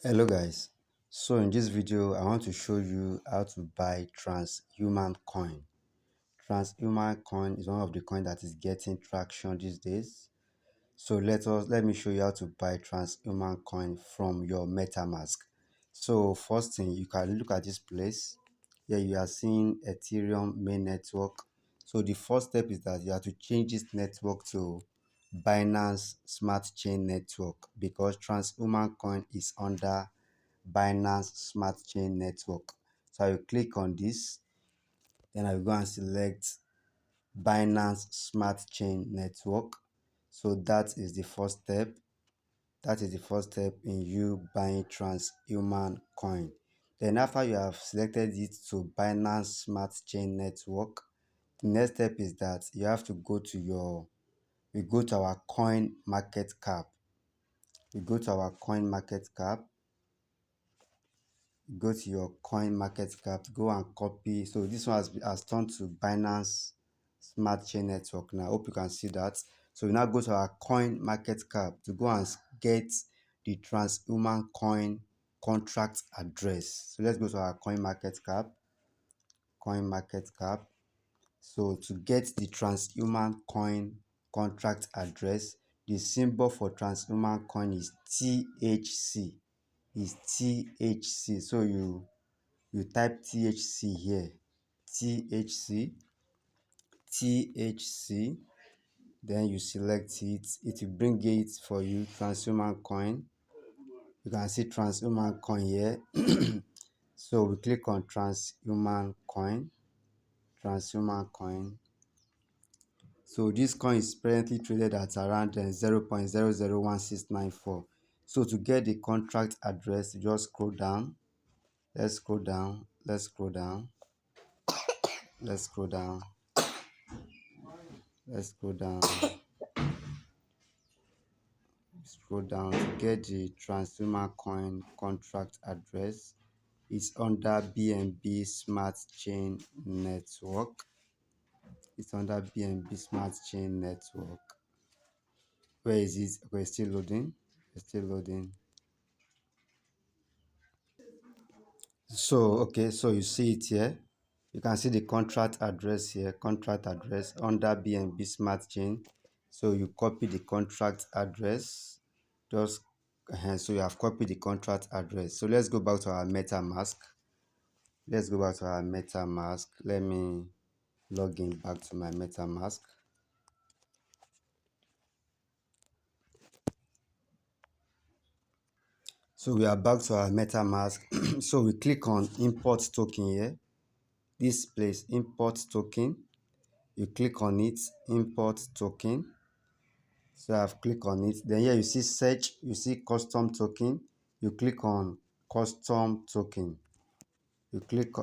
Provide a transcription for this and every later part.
Hello guys, so in this video I want to show you how to buy transhuman coin. Transhuman coin is one of the coins that is getting traction these days. So let me show you how to buy transhuman coin from your Metamask. So first thing, you can look at this place. Here you are seeing Ethereum main network. So the first step is that you have to change this network to Binance Smart Chain Network because transhuman coin is under Binance Smart Chain Network. So I will click on this, then I will go and select Binance Smart Chain Network. So that is the first step. That is the first step in you buying transhuman coin. Then after you have selected it to Binance Smart Chain Network, the next step is that you have to go to we go to our coin market cap. We go to our coin market cap. Go to your coin market cap, go and copy. So this one has turned to Binance Smart Chain Network. Now I hope you can see that. So we now go to our coin market cap to go and get the transhuman coin contract address. So let's go to our coin market cap. Coin market cap. So to get the transhuman coin contract address, the symbol for transhuman coin is THC. Is THC. So you type THC here, THC, THC, then you select it. It will bring it for you, transhuman coin. You can see transhuman coin here. So we click on transhuman coin, transhuman coin. So this coin is presently traded at around 0.001694. So to get the contract address, just scroll down. Let's scroll down. Let's scroll down. Let's scroll down. Let's go down. Scroll down to get the transhuman coin contract address. It's under BNB Smart Chain Network. It's under BNB Smart Chain Network. Where is it? Okay, it's still loading. It's still loading. So you see it here. You can see the contract address here, contract address under BNB Smart Chain. So you copy the contract address. Just so you have copied the contract address. So let's go back to our MetaMask. Let's go back to our MetaMask. Let me log in back to my MetaMask. So we are back to our MetaMask. So we click on import token here. This place, import token. You click on it, import token. So I've clicked on it. Then here you see search, you see custom token. You click on custom token. You click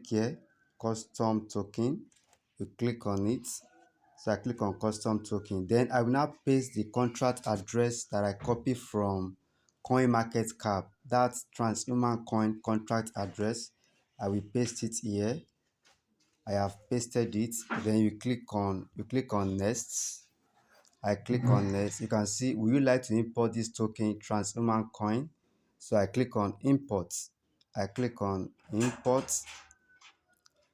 here, custom token. You click on it. So I click on custom token. Then I will now paste the contract address that I copy from coin market cap. That's transhuman coin contract address. I will paste it here. I have pasted it. Then you click on next. I click on next. You can see, would you like to import this token transhuman coin? So I click on import. I click on import.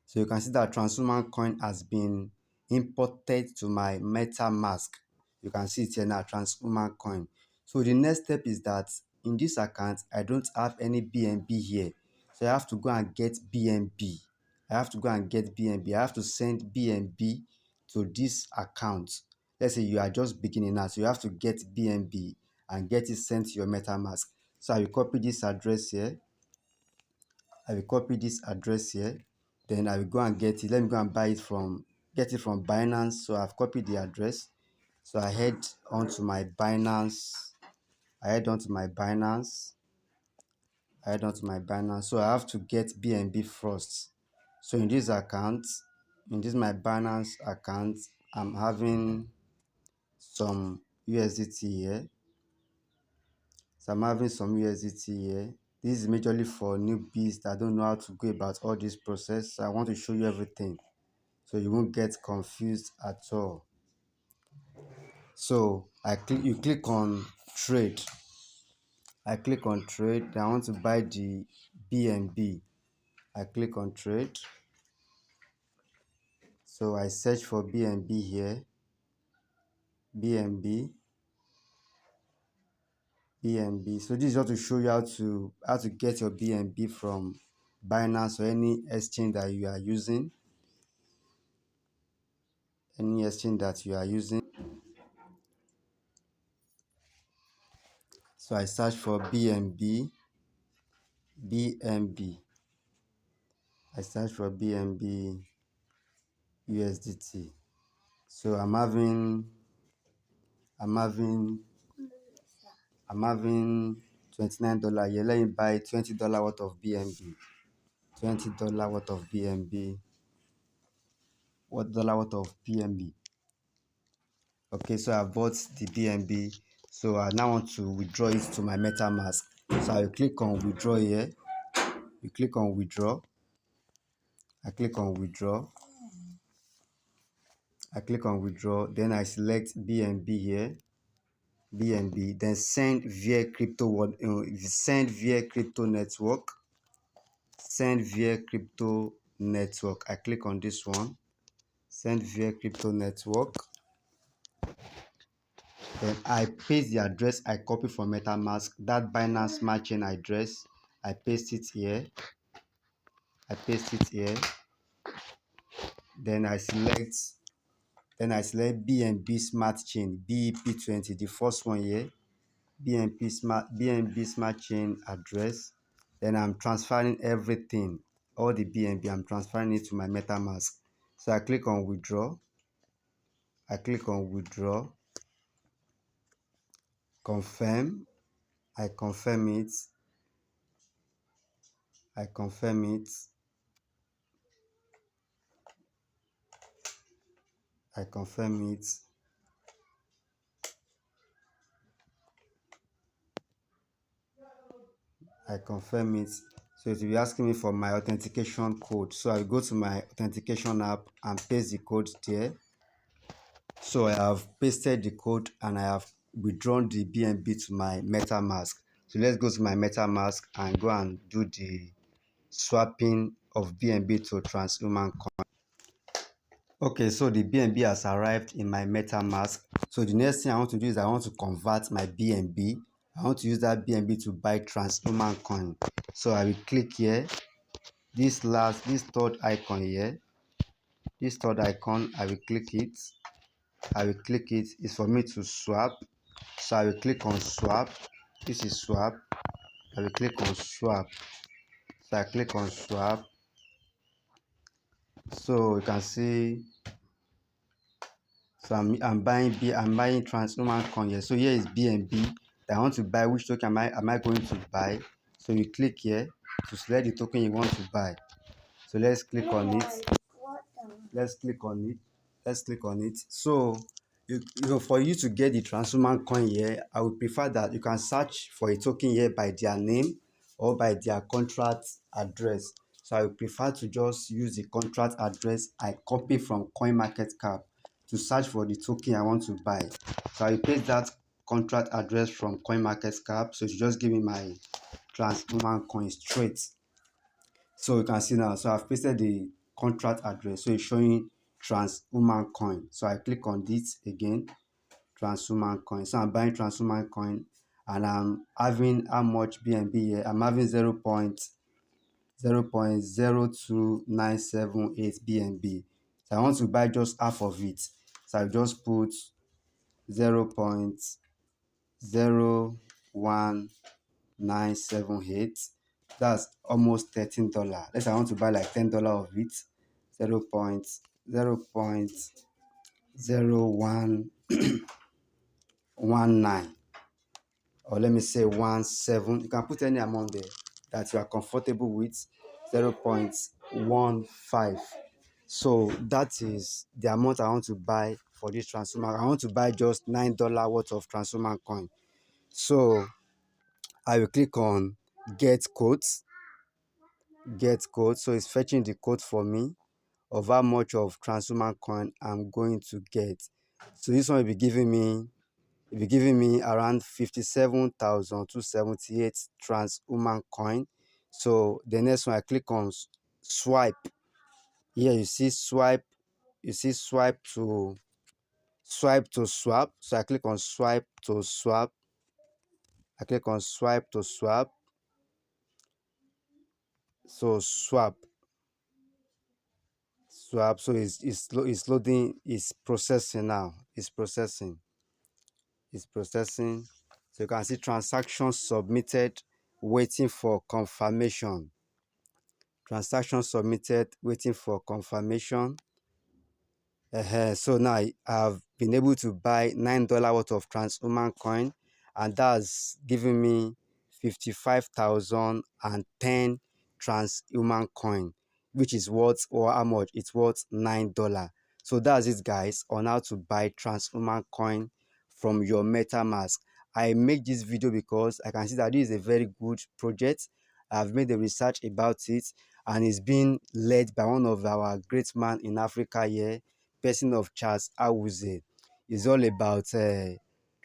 So you can see that transhuman coin has been imported to my MetaMask. You can see it here now, transhuman coin. So the next step is that in this account, I don't have any BNB here. So I have to go and get BNB. I have to go and get BNB. I have to send BNB to this account. Let's say you are just beginning now, so you have to get BNB and get it sent to your MetaMask. So I will copy this address here. I will copy this address here. Then I will go and get it. Let me go and get it from Binance. So I've copied the address. So I head onto my Binance. I head onto my Binance. So I have to get BNB first. So in this account, in this my Binance account, I'm having some USDT here. So I'm having some USDT here. This is majorly for newbies that don't know how to go about all this process. So I want to show you everything so you won't get confused at all. So you click on trade. I click on trade. Then I want to buy the BNB. I click on trade. So I search for BNB here. BNB. BNB. So this is just to show you how to get your BNB from Binance or any exchange that you are using. Any exchange that you are using. So I search for BNB. BNB. I search for BNB USDT. So I'm having $29 here. Let me buy $20 worth of BNB. $20 worth of BNB. What dollar worth of BNB? Okay, so I bought the BNB. So I now want to withdraw it to my MetaMask. So I click on withdraw here. You click on withdraw. I click on withdraw. I click on withdraw. Then I select BNB here. BNB. Then send via send via crypto network. Send via crypto network. I click on this one. Send via crypto network. Then I paste the address I copy from MetaMask, that Binance Smart Chain address. I paste it here. I paste it here. Then I select BNB Smart Chain, BEP20, the first one here. BNB Smart Chain address. Then I'm transferring everything, all the BNB, I'm transferring it to my MetaMask. So I click on withdraw. I click on withdraw. Confirm. I confirm it. I confirm it. I confirm it. I confirm it. So it will be asking me for my authentication code. So I'll go to my authentication app and paste the code there. So I have pasted the code and I have withdrawn the BNB to my MetaMask. So let's go to my MetaMask and go and do the swapping of BNB to Transhuman coin. Okay, so the BNB has arrived in my MetaMask. So the next thing I want to do is I want to convert my BNB. I want to use that BNB to buy Transhuman coin. So I will click here. This third icon here. This third icon, I will click it. I will click it. It's for me to swap. So I will click on swap. This is swap. I will click on swap. So I click on swap. So you can see. So I'm buying Transhuman coin here. So here is BNB that I want to buy. Which token am I going to buy? So you click here to select the token you want to buy. So let's click on it. Let's click on it. Let's click on it. So for you to get the Transhuman coin here, I would prefer that you can search for a token here by their name or by their contract address. So I would prefer to just use the contract address I copy from CoinMarketCap to search for the token I want to buy. So I will paste that contract address from CoinMarketCap. So you just give me my Transhuman coin straight. So you can see now. So I've pasted the contract address. So it's showing Transhuman coin. So I click on this again. Transhuman coin. So I'm buying Transhuman coin and I'm having how much BNB here? I'm having 0.00297 BNB. So I want to buy just half of it. So I just put 0.01978. That's almost $13. Let's say I want to buy like $10 of it. 0.0.0119, or let me say 17. You can put any amount there that you are comfortable with. 0.15. So that is the amount I want to buy for this Transhuman. I want to buy just $9 worth of Transhuman coin. So I will click on get quotes. So it's fetching the code for me of how much of Transhuman coin I'm going to get. So this one will be giving me It be giving me around 57,278 transhuman coin. So the next one, I click on swipe. Here you see swipe, you see swipe to swap. So I click on swipe to swap. I click on swipe to swap. So swap. So it's loading, it's processing now. It's processing. So you can see transaction submitted, waiting for confirmation. Transaction submitted, waiting for confirmation. So now I've been able to buy $9 worth of transhuman coin, and that's giving me 55,010 transhuman coin, which is worth, or how much? It's worth $9. So that's it, guys, on how to buy transhuman coin from your MetaMask. I make this video because I can see that this is a very good project. I've made the research about it, and it's being led by one of our great man in Africa here, person of Charles Awuzie. Is all about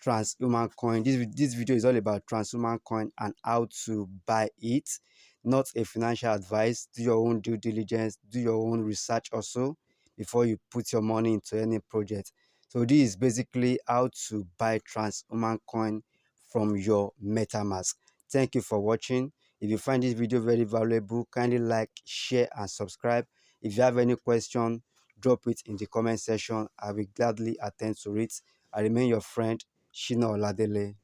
transhuman coin. This video is all about transhuman coin and how to buy it. Not a financial advice. Do your own due diligence. Do your own research also before you put your money into any project. So this is basically how to buy transhuman coin from your MetaMask. Thank you for watching. If you find this video very valuable, kindly like, share, and subscribe. If you have any question, drop it in the comment section. I will gladly attend to it. I remain your friend, Shina Oladele.